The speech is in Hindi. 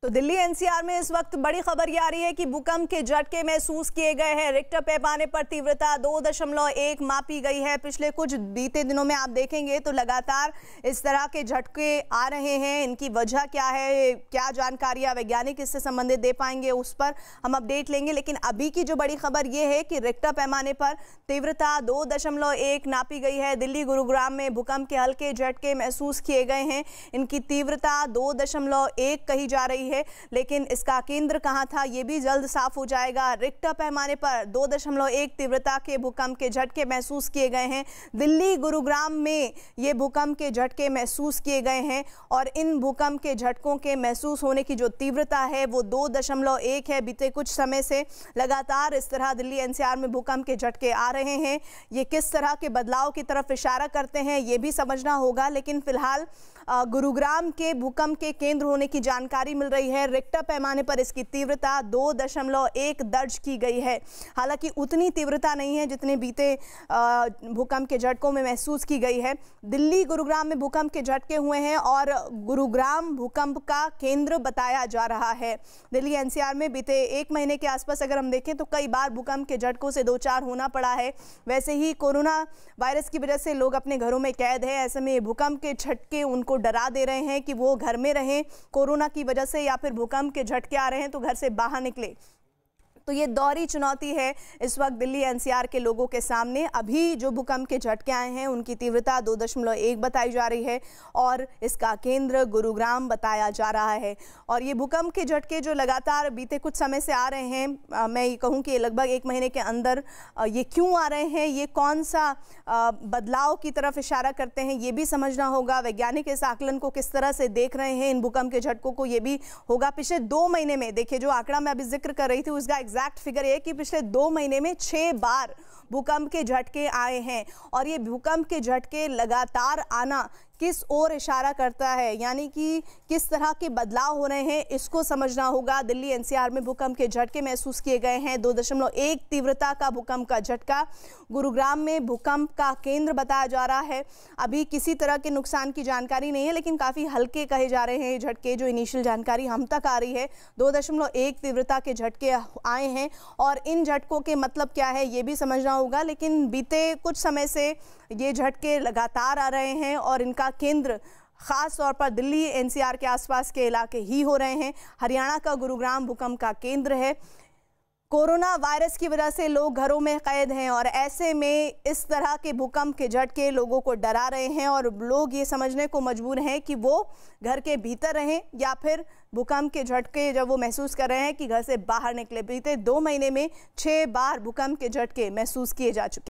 तो दिल्ली एनसीआर में इस वक्त बड़ी खबर ये आ रही है कि भूकंप के झटके महसूस किए गए हैं। रिक्टर पैमाने पर तीव्रता 2.1 मापी गई है। पिछले कुछ बीते दिनों में आप देखेंगे तो लगातार इस तरह के झटके आ रहे हैं। इनकी वजह क्या है, क्या जानकारियां वैज्ञानिक इससे संबंधित दे पाएंगे, उस पर हम अपडेट लेंगे। लेकिन अभी की जो बड़ी खबर ये है कि रिक्टर पैमाने पर तीव्रता 2.1 नापी गई है। दिल्ली गुरुग्राम में भूकंप के हल्के झटके महसूस किए गए हैं। इनकी तीव्रता 2.1 कही जा रही है, लेकिन इसका केंद्र कहां था ये भी जल्द साफ हो जाएगा। रिक्टर पैमाने पर 2.1 तीव्रता के भूकंप के झटके महसूस किए गए हैं। दिल्ली गुरुग्राम में ये भूकंप के झटके महसूस किए गए हैं और इन भूकंप के झटकों के महसूस होने की जो तीव्रता है वो 2.1 है। बीते कुछ समय से लगातार इस तरह दिल्ली एनसीआर में भूकंप के झटके आ रहे हैं। ये किस तरह के बदलाव की तरफ इशारा करते हैं ये भी समझना होगा। लेकिन फिलहाल गुरुग्राम के भूकंप के केंद्र होने की जानकारी मिल रही है। रिक्टर पैमाने पर इसकी तीव्रता 2.1 दर्ज की गई है। हालांकि उतनी तीव्रता नहीं है जितने बीते भूकंप के झटकों में महसूस की गई है। दिल्ली गुरुग्राम में भूकंप के झटके हुए हैं और गुरुग्राम भूकंप का केंद्र बताया जा रहा है। दिल्ली एनसीआर में बीते 1 महीने के आसपास अगर हम देखें तो कई बार भूकंप के झटकों से दो चार होना पड़ा है। वैसे ही कोरोना वायरस की वजह से लोग अपने घरों में कैद है। ऐसे में भूकंप के झटके उनको डरा दे रहे हैं कि वो घर में रहें कोरोना की वजह से, या फिर भूकंप के झटके आ रहे हैं तो घर से बाहर निकले। तो ये दोहरी चुनौती है इस वक्त दिल्ली एनसीआर के लोगों के सामने। अभी जो भूकंप के झटके आए हैं उनकी तीव्रता 2.1 बताई जा रही है और इसका केंद्र गुरुग्राम बताया जा रहा है। और ये भूकंप के झटके जो लगातार बीते कुछ समय से आ रहे हैं, मैं ये कहूँ कि लगभग 1 महीने के अंदर ये क्यों आ रहे हैं, ये कौन सा बदलाव की तरफ इशारा करते हैं ये भी समझना होगा। वैज्ञानिक इस आकलन को किस तरह से देख रहे हैं इन भूकंप के झटकों को, ये भी होगा। पिछले 2 महीने में देखिए, जो आंकड़ा मैं अभी जिक्र कर रही थी उसका एग्जैक्ट फिगर है कि पिछले 2 महीने में 6 बार भूकंप के झटके आए हैं। और ये भूकंप के झटके लगातार आना किस ओर इशारा करता है, यानी कि किस तरह के बदलाव हो रहे हैं, इसको समझना होगा। दिल्ली एनसीआर में भूकंप के झटके महसूस किए गए हैं। 2.1 तीव्रता का भूकंप का झटका। गुरुग्राम में भूकंप का केंद्र बताया जा रहा है। अभी किसी तरह के नुकसान की जानकारी नहीं है, लेकिन काफ़ी हल्के कहे जा रहे हैं ये झटके। जो इनिशियल जानकारी हम तक आ रही है 2.1 तीव्रता के झटके आए हैं और इन झटकों के मतलब क्या है ये भी समझना होगा। लेकिन बीते कुछ समय से ये झटके लगातार आ रहे हैं और इनका केंद्र खास तौर पर दिल्ली एनसीआर के आसपास के इलाके ही हो रहे हैं। हरियाणा का गुरुग्राम भूकंप का केंद्र है। कोरोना वायरस की वजह से लोग घरों में कैद हैं और ऐसे में इस तरह के भूकंप के झटके लोगों को डरा रहे हैं और लोग ये समझने को मजबूर हैं कि वो घर के भीतर रहें या फिर भूकंप के झटके जब वो महसूस कर रहे हैं कि घर से बाहर निकले। बीते 2 महीने में 6 बार भूकंप के झटके महसूस किए जा चुके हैं।